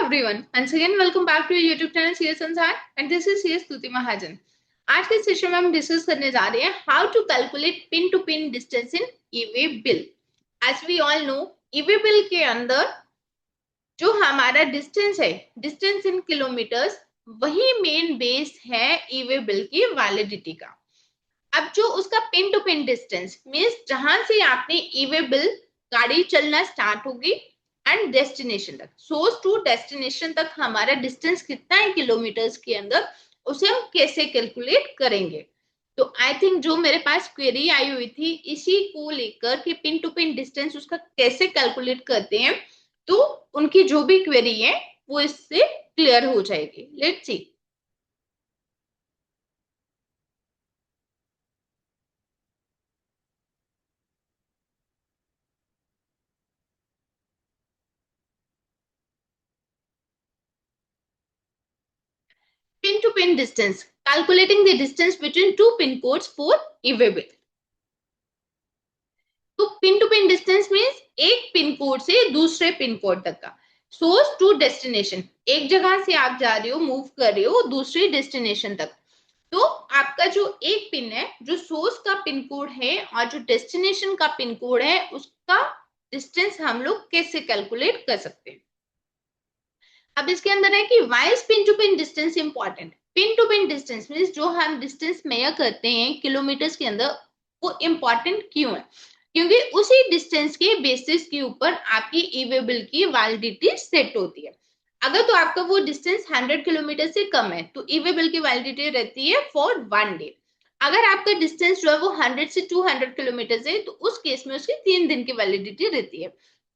everyone. Once again, welcome back to your YouTube channel CS Ansar and this is CS Stuti Mahajan. आज के session में हम discuss करने जा रहे हैं how to calculate pin to pin distance in e-way bill. As we all know, e-way bill के अंदर जो हमारा डिस्टेंस है, डिस्टेंस इन किलोमीटर्स, वही मेन बेस है ई-वे बिल की वैलिडिटी का. अब जो उसका pin to pin distance means जहां से आपने ई-वे बिल गाड़ी चलना स्टार्ट होगी एंड डेस्टिनेशन तक, सोर्स टू डेस्टिनेशन तक हमारा डिस्टेंस कितना है किलोमीटर्स के अंदर, उसे हम कैसे कैलकुलेट करेंगे. तो आई थिंक जो मेरे पास क्वेरी आई हुई थी इसी को लेकर कि पिन टू पिन डिस्टेंस उसका कैसे कैलकुलेट करते हैं, तो उनकी जो भी क्वेरी है वो इससे क्लियर हो जाएगी. Let's see. Pin to pin distance, calculating the distance between two pin codes for e-way bill. तो pin to pin distance means एक पिन कोड से दूसरे पिन कोड तक का, सोर्स टू डेस्टिनेशन, एक जगह से आप जा रहे हो, मूव कर रहे हो दूसरी डेस्टिनेशन तक, तो आपका जो एक पिन है, जो सोर्स का पिन कोड है और जो डेस्टिनेशन का पिन कोड है, उसका डिस्टेंस हम लोग कैसे कैलकुलेट कर सकते हैं. अब इसके अंदर है कि why is pin to pin distance important. Pin to pin distance means जो हम डिस्टेंस मेजर करते हैं किलोमीटर्स के अंदर, वो इंपॉर्टेंट क्यों है? क्योंकि उसी डिस्टेंस के बेसिस के ऊपर आपकी ई-वे बिल की वैलिडिटी सेट होती है. अगर तो आपका वो डिस्टेंस 100 किलोमीटर से कम है तो ई-वे बिल की वैलिडिटी रहती है फॉर 1 डे. अगर आपका डिस्टेंस जो है वो 100 से 200 किलोमीटर है तो उस केस में उसकी 3 दिन की वैलिडिटी रहती है.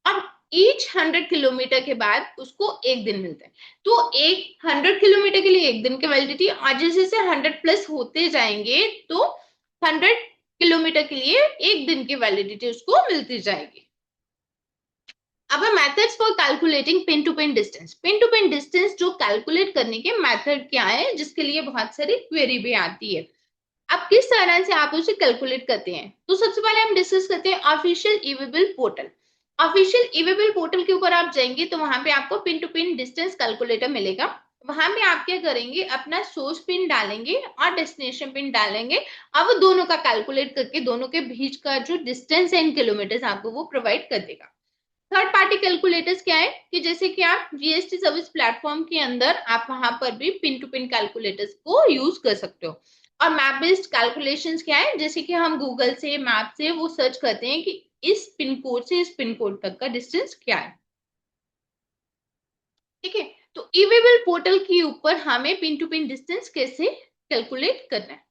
और ईच 100 किलोमीटर के बाद उसको एक दिन मिलता है. तो एक 100 किलोमीटर के लिए एक दिन की वैलिडिटी, और जैसे जैसे 100 प्लस होते जाएंगे तो 100 किलोमीटर के लिए एक दिन की वैलिडिटी उसको मिलती जाएगी. अब methods for calculating pin to pin distance. Pin to pin distance जो कैलकुलेट करने के मेथड क्या है, जिसके लिए बहुत सारी क्वेरी भी आती है. अब किस तरह से आप उसे कैलकुलेट करते हैं, तो सबसे पहले हम डिस्कस करते हैं official e-way bill portal. Official e-way bill portal के ऊपर आप जाएंगे तो वहां पे आपको pin to pin distance calculator मिलेगा. वहां पे आप क्या करेंगे, अपना सोर्स पिन डालेंगे और डेस्टिनेशन पिन डालेंगे और वो दोनों का कैलकुलेट करके दोनों के बीच का जो डिस्टेंस है इन किलोमीटर आपको वो प्रोवाइड कर देगा. थर्ड पार्टी कैलकुलेटर्स क्या है कि जैसे कि आप जीएसटी सर्विस प्लेटफॉर्म के अंदर आप वहां पर भी पिन टू पिन कैलकुलेटर्स को यूज कर सकते हो. और मैप बेस्ड कैलकुलेशंस क्या है, जैसे कि हम गूगल से, मैप से वो सर्च करते हैं कि इस पिन कोड से इस पिन कोड तक का डिस्टेंस क्या है. ठीक है, तो ई-वे बिल पोर्टल के ऊपर हमें पिन टू पिन डिस्टेंस कैसे कैलकुलेट करना है.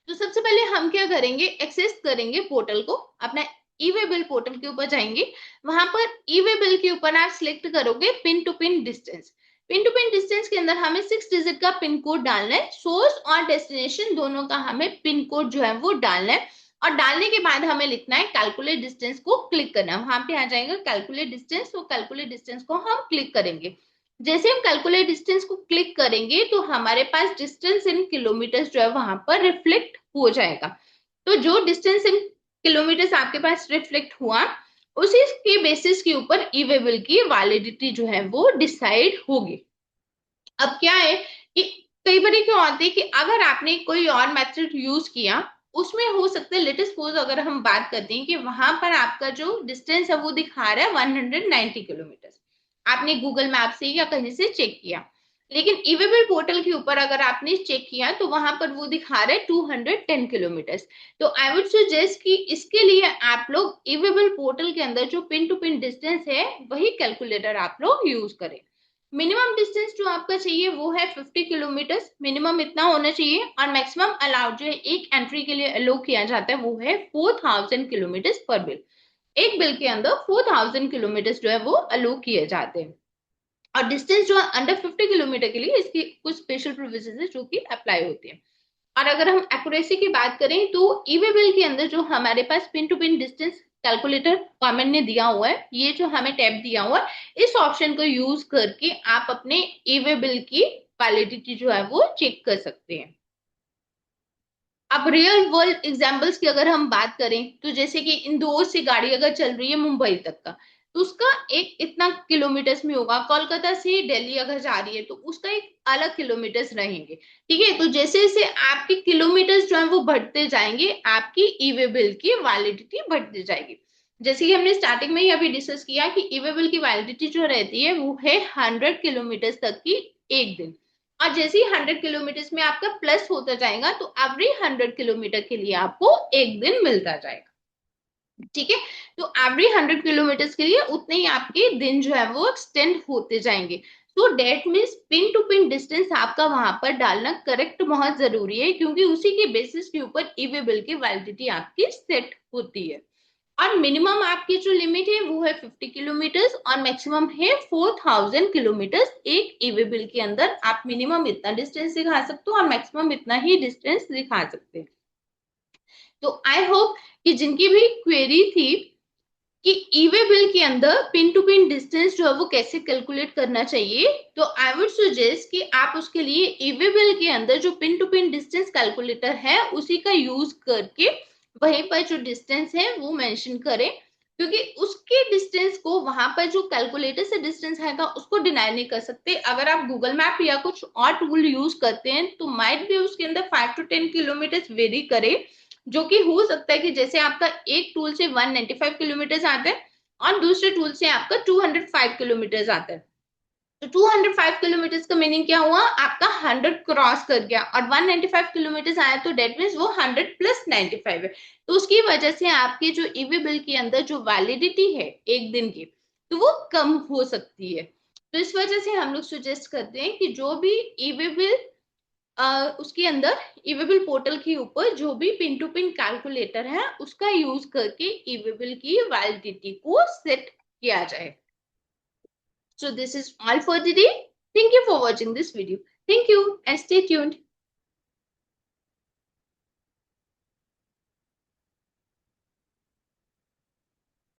तो सबसे पहले हम क्या करेंगे, एक्सेस करेंगे पोर्टल को, अपना ई-वे बिल पोर्टल के ऊपर जाएंगे. वहां पर ई-वे बिल के ऊपर आप सिलेक्ट करोगे pin to pin distance. Pin to pin distance के अंदर हमें 6 डिजिट का पिन कोड डालना है. सोर्स और डेस्टिनेशन दोनों का हमें पिन कोड जो है वो डालना है. और डालने के बाद हमें लिखना है कैलकुलेट डिस्टेंस को क्लिक करना है. वहां पे आ जाएगा कैलकुलेट डिस्टेंस, तो कैलकुलेट डिस्टेंस को हम क्लिक करेंगे. जैसे हम कैलकुलेट डिस्टेंस को क्लिक करेंगे तो हमारे पास डिस्टेंस इन किलोमीटर्स जो है वहां पर रिफ्लेक्ट हो जाएगा. तो जो डिस्टेंस इन किलोमीटर्स आपके पास रिफ्लेक्ट हुआ, उसी के बेसिस के ऊपर ई-वे बिल की वैलिडिटी जो है वो डिसाइड होगी. अब क्या है कि कई बार क्या होता है कि अगर आपने कोई और मेथड यूज किया, उसमें हो सकता है, लेट अस सपोज अगर हम बात करते हैं कि वहां पर आपका जो डिस्टेंस है वो दिखा रहा है 190 किलोमीटर, आपने गूगल मैप से या कहीं से चेक किया, लेकिन ई-वे बिल पोर्टल के ऊपर अगर आपने चेक किया तो वहां पर वो दिखा रहा है 210 किलोमीटर. तो आई वुड सजेस्ट कि इसके लिए आप लोग ई-वे बिल पोर्टल के अंदर जो पिन टू पिन डिस्टेंस है वही कैलकुलेटर आप लोग यूज करें. मिनिमम डिस्टेंस जो आपका चाहिए वो है 50 किलोमीटर, मिनिमम इतना होना चाहिए. और मैक्सिमम अलाउड जो है एक एंट्री के लिए अलो किया जाता है वो है 4000 किलोमीटर पर बिल. एक बिल के अंदर 4000 किलोमीटर जो है वो अलो किए जाते हैं. और डिस्टेंस जो है अंडर 50 किलोमीटर के लिए इसकी कुछ स्पेशल प्रोविजन है जो कि अप्लाई होती है. और अगर हम एक्यूरेसी की बात करें तो ई-वे बिल के अंदर जो हमारे पास pin to pin distance calculator government ने दिया हुआ है, ये जो हमें टैब दिया हुआ है, इस ऑप्शन को यूज करके आप अपने ई-वे बिल की वैलिडिटी जो है वो चेक कर सकते हैं. अब रियल वर्ल्ड एग्जांपल्स की अगर हम बात करें तो जैसे कि इंदौर से गाड़ी अगर चल रही है मुंबई तक का, तो उसका एक इतना किलोमीटर्स में होगा। कोलकाता से दिल्ली अगर जा रही है तो उसका एक अलग किलोमीटर्स रहेंगे। ठीक है, तो जैसे जैसे आपके किलोमीटर्स जो है वो बढ़ते जाएंगे, आपकी ई वे बिल की वैलिडिटी बढ़ती जाएगी। जैसे कि हमने स्टार्टिंग में ही अभी डिस्कस किया कि ई वे बिल की वैलिडिटी जो रहती है वो है 100 किलोमीटर्स तक की, एक दिन। और जैसे ही 100 किलोमीटर्स में आपका प्लस होता जाएगा तो एवरी 100 किलोमीटर के लिए आपको एक दिन मिलता जाएगा। ठीक है, तो एवरी 100 किलोमीटर्स के लिए उतने ही आपके दिन जो है वो एक्सटेंड होते जाएंगे। तो that means pin to pin distance आपका वहां पर डालना करेक्ट बहुत जरूरी है, क्योंकि उसी के बेसिस के ऊपर ई वे बिल की वैलिडिटी आपकी सेट होती है। और मिनिमम आपकी जो लिमिट है वो है 50 किलोमीटर्स, और मैक्सिमम है 4000 किलोमीटर्स। एक ई वे बिल के अंदर आप मिनिमम इतना डिस्टेंस दिखा सकते हो और मैक्सिमम इतना ही डिस्टेंस दिखा सकते हैं। तो आई होप कि जिनकी भी क्वेरी थी कि ई वे बिल के अंदर पिन टू पिन डिस्टेंस जो है वो कैसे कैलकुलेट करना चाहिए, तो आई वुड सजेस्ट कि आप उसके लिए ई वे बिल के अंदर जो pin to pin distance calculator है उसी का यूज करके वहीं पर जो डिस्टेंस है वो मेंशन करें। क्योंकि उसके डिस्टेंस को वहां पर जो कैलकुलेटर से डिस्टेंस आएगा उसको डिनाई नहीं कर सकते। अगर आप गूगल मैप या कुछ और टूल यूज करते हैं तो माइट भी उसके अंदर 5 to 10 किलोमीटर वेरी करे, जो कि हो सकता है कि जैसे आपका एक टूल से 195 किलोमीटर आता है और दूसरे टूल से आपका 205 किलोमीटर आता है। तो 205 किलोमीटर का मीनिंग क्या हुआ, आपका 100 क्रॉस कर गया, और 195 किलोमीटर आया तो डेट मीन्स वो 100 + 95 है। तो उसकी वजह से आपके जो ई वे बिल के अंदर जो वैलिडिटी है एक दिन की, तो वो कम हो सकती है। तो इस वजह से हम लोग सुजेस्ट करते हैं कि जो भी ई वे बिल उसके अंदर ईवेबल पोर्टल के ऊपर जो भी पिन टू पिन कैलकुलेटर है उसका यूज करके ईवेबल की वैलिडिटी को सेट किया जाए। So this is all for the day. Thank you for watching this video. Thank you and stay tuned.